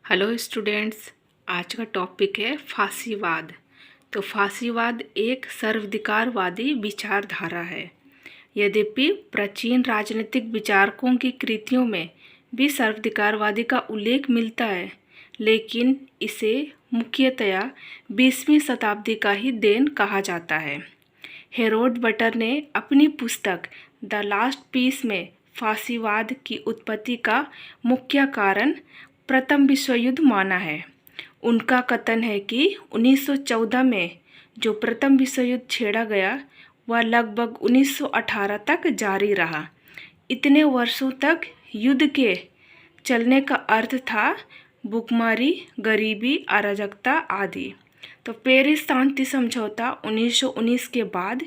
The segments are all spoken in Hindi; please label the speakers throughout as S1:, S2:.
S1: हेलो स्टूडेंट्स, आज का टॉपिक है फांसीवाद। तो फांसीवाद एक सर्वाधिकारवादी विचारधारा है। यद्यपि प्राचीन राजनीतिक विचारकों की कृतियों में भी सर्वाधिकारवादी का उल्लेख मिलता है, लेकिन इसे मुख्यतया 20वीं शताब्दी का ही देन कहा जाता है। हेरोड बटर ने अपनी पुस्तक द लास्ट पीस में फांसीवाद की उत्पत्ति का मुख्य कारण प्रथम विश्व युद्ध माना है। उनका कथन है कि 1914 में जो प्रथम विश्व युद्ध छेड़ा गया वह लगभग 1918 तक जारी रहा। इतने वर्षों तक युद्ध के चलने का अर्थ था भूखमरी, गरीबी, अराजकता आदि। तो पेरिस शांति समझौता 1919 के बाद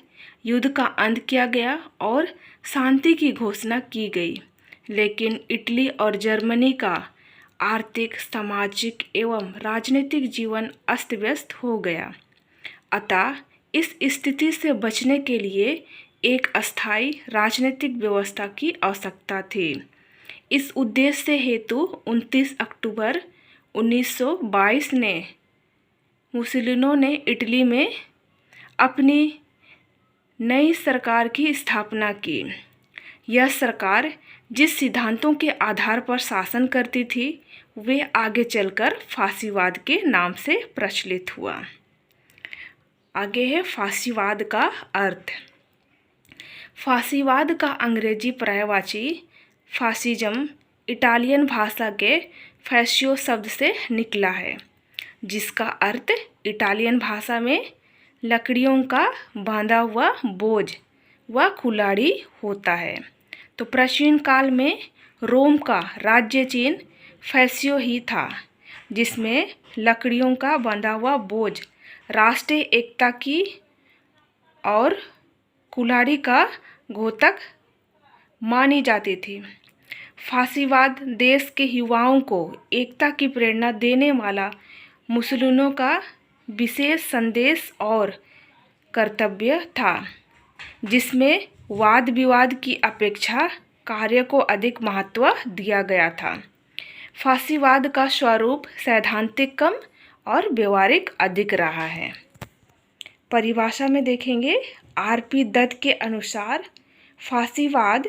S1: युद्ध का अंत किया गया और शांति की घोषणा की गई, लेकिन इटली और जर्मनी का आर्थिक, सामाजिक एवं राजनीतिक जीवन अस्त व्यस्त हो गया। अतः इस स्थिति से बचने के लिए एक अस्थायी राजनीतिक व्यवस्था की आवश्यकता थी। इस उद्देश्य हेतु 29 अक्टूबर 1922 ने मुसोलिनी ने इटली में अपनी नई सरकार की स्थापना की। यह सरकार जिस सिद्धांतों के आधार पर शासन करती थी वे आगे चलकर फांसीवाद के नाम से प्रचलित हुआ। आगे है फांसीवाद का अर्थ। फांसीवाद का अंग्रेजी पर्यायवाची फासिज्म इटालियन भाषा के फैसियो शब्द से निकला है, जिसका अर्थ इटालियन भाषा में लकड़ियों का बांधा हुआ बोझ व कुल्हाड़ी होता है। तो प्राचीन काल में रोम का राज्य चिन्ह फैसियो ही था, जिसमें लकड़ियों का बंधा हुआ बोझ राष्ट्रीय एकता की और कुल्हाड़ी का घोतक मानी जाती थी। फांसीवाद देश के युवाओं को एकता की प्रेरणा देने वाला मुसोलिनी का विशेष संदेश और कर्तव्य था, जिसमें वाद विवाद की अपेक्षा कार्य को अधिक महत्व दिया गया था। फांसीवाद का स्वरूप सैद्धांतिक कम और व्यवहारिक अधिक रहा है। परिभाषा में देखेंगे, आर.पी. दत्त के अनुसार फांसीवाद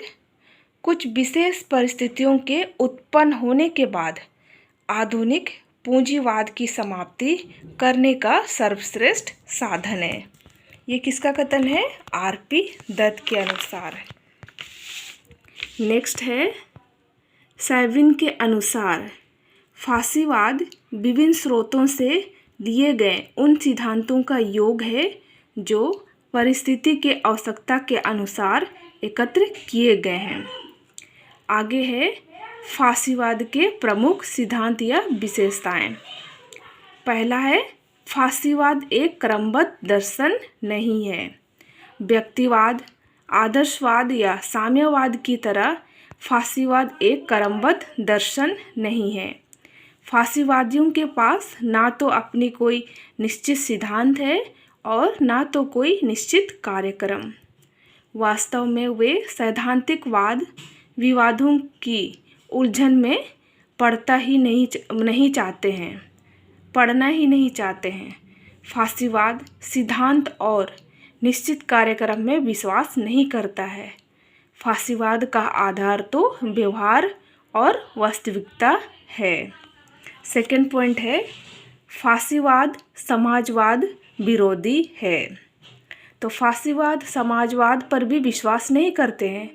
S1: कुछ विशेष परिस्थितियों के उत्पन्न होने के बाद आधुनिक पूंजीवाद की समाप्ति करने का सर्वश्रेष्ठ साधन है। ये किसका कथन है? आर.पी. दत्त के अनुसार। नेक्स्ट है, सैविन के अनुसार फांसीवाद विभिन्न स्रोतों से दिए गए उन सिद्धांतों का योग है जो परिस्थिति के आवश्यकता के अनुसार एकत्र किए गए हैं। आगे है फांसीवाद के प्रमुख सिद्धांत या विशेषताएं। पहला है, फांसीवाद एक क्रमबद्ध दर्शन नहीं है। व्यक्तिवाद, आदर्शवाद या साम्यवाद की तरह फांसीवाद एक क्रमबद्ध दर्शन नहीं है। फांसीवादियों के पास ना तो अपनी कोई निश्चित सिद्धांत है और ना तो कोई निश्चित कार्यक्रम। वास्तव में वे सैद्धांतिक वाद विवादों की उलझन में पड़ना ही नहीं चाहते हैं। फांसीवाद सिद्धांत और निश्चित कार्यक्रम में विश्वास नहीं करता है। फांसीवाद का आधार तो व्यवहार और वास्तविकता है। सेकंड पॉइंट है, फांसीवाद समाजवाद विरोधी है। तो फांसीवाद समाजवाद पर भी विश्वास नहीं करते हैं।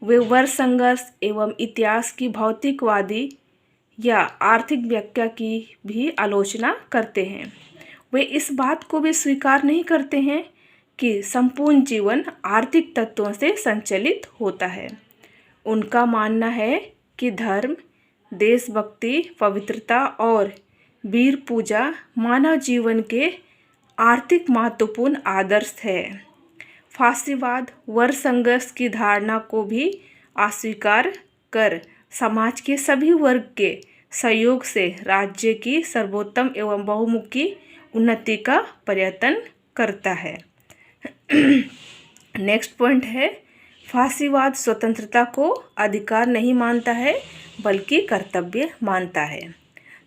S1: वे वर्ग संघर्ष एवं इतिहास की भौतिकवादी या आर्थिक व्याख्या की भी आलोचना करते हैं। वे इस बात को भी स्वीकार नहीं करते हैं कि संपूर्ण जीवन आर्थिक तत्वों से संचालित होता है। उनका मानना है कि धर्म, देशभक्ति, पवित्रता और वीर पूजा मानव जीवन के आर्थिक महत्वपूर्ण आदर्श है। फांसीवाद वर्ग संघर्ष की धारणा को भी अस्वीकार कर समाज के सभी वर्ग के सहयोग से राज्य की सर्वोत्तम एवं बहुमुखी उन्नति का प्रयत्न करता है। नेक्स्ट पॉइंट है, फांसीवाद स्वतंत्रता को अधिकार नहीं मानता है बल्कि कर्तव्य मानता है।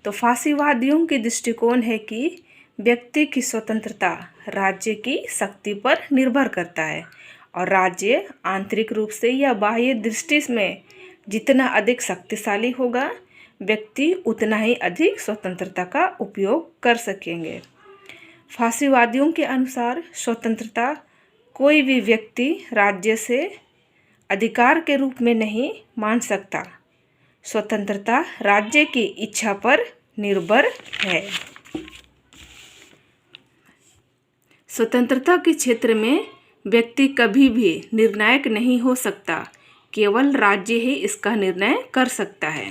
S1: तो फांसीवादियों की दृष्टिकोण है कि व्यक्ति की स्वतंत्रता राज्य की शक्ति पर निर्भर करता है और राज्य आंतरिक रूप से या बाह्य दृष्टि में जितना अधिक शक्तिशाली होगा, व्यक्ति उतना ही अधिक स्वतंत्रता का उपयोग कर सकेंगे। फांसीवादियों के अनुसार स्वतंत्रता कोई भी व्यक्ति राज्य से अधिकार के रूप में नहीं मान सकता। स्वतंत्रता राज्य की इच्छा पर निर्भर है। स्वतंत्रता के क्षेत्र में व्यक्ति कभी भी निर्णायक नहीं हो सकता, केवल राज्य ही इसका निर्णय कर सकता है।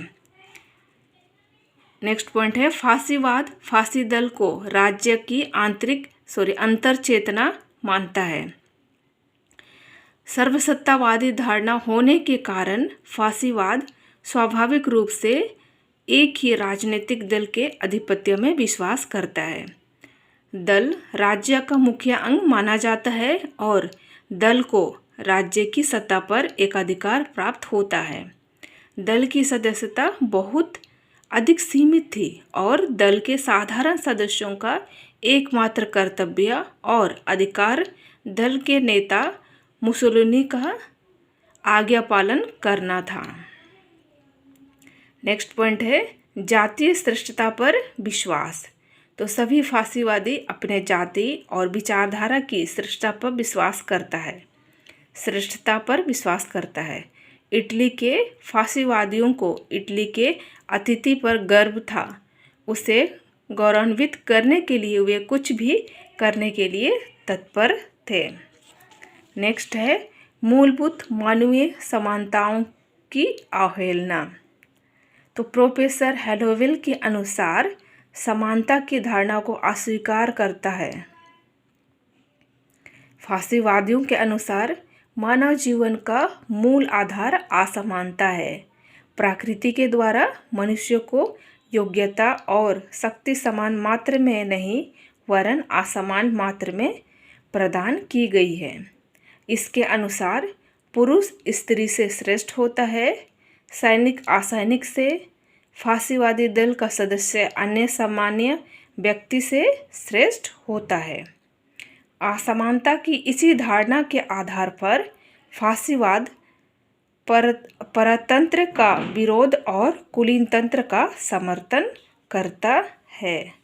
S1: नेक्स्ट पॉइंट है फांसीवाद फांसी दल को राज्य की अंतर चेतना मानता है। सर्वसत्तावादी धारणा होने के कारण फांसीवाद स्वाभाविक रूप से एक ही राजनीतिक दल के आधिपत्य में विश्वास करता है। दल राज्य का मुख्य अंग माना जाता है और दल को राज्य की सत्ता पर एकाधिकार प्राप्त होता है। दल की सदस्यता बहुत अधिक सीमित थी और दल के साधारण सदस्यों का एकमात्र कर्तव्य और अधिकार दल के नेता मुसोलिनी का आज्ञा पालन करना था। नेक्स्ट पॉइंट है जातीय श्रेष्ठता पर विश्वास। तो सभी फांसीवादी अपने जाति और विचारधारा की श्रेष्ठता पर विश्वास करता है। इटली के फांसीवादियों को इटली के अतिथि पर गर्व था। उसे गौरवान्वित करने के लिए वे कुछ भी करने के लिए तत्पर थे। नेक्स्ट है मूलभूत मानवीय समानताओं की अवहेलना। तो प्रोफेसर हेलोविल के अनुसार समानता की धारणा को अस्वीकार करता है। फांसीवादियों के अनुसार मानव जीवन का मूल आधार असमानता है। प्रकृति के द्वारा मनुष्य को योग्यता और शक्ति समान मात्रा में नहीं वरन असमान मात्रा में प्रदान की गई है। इसके अनुसार पुरुष स्त्री से श्रेष्ठ होता है, सैनिक असैनिक से, फांसीवादी दल का सदस्य अन्य सामान्य व्यक्ति से श्रेष्ठ होता है। असमानता की इसी धारणा के आधार पर फांसीवाद परतंत्र का विरोध और कुलीनतंत्र का समर्थन करता है।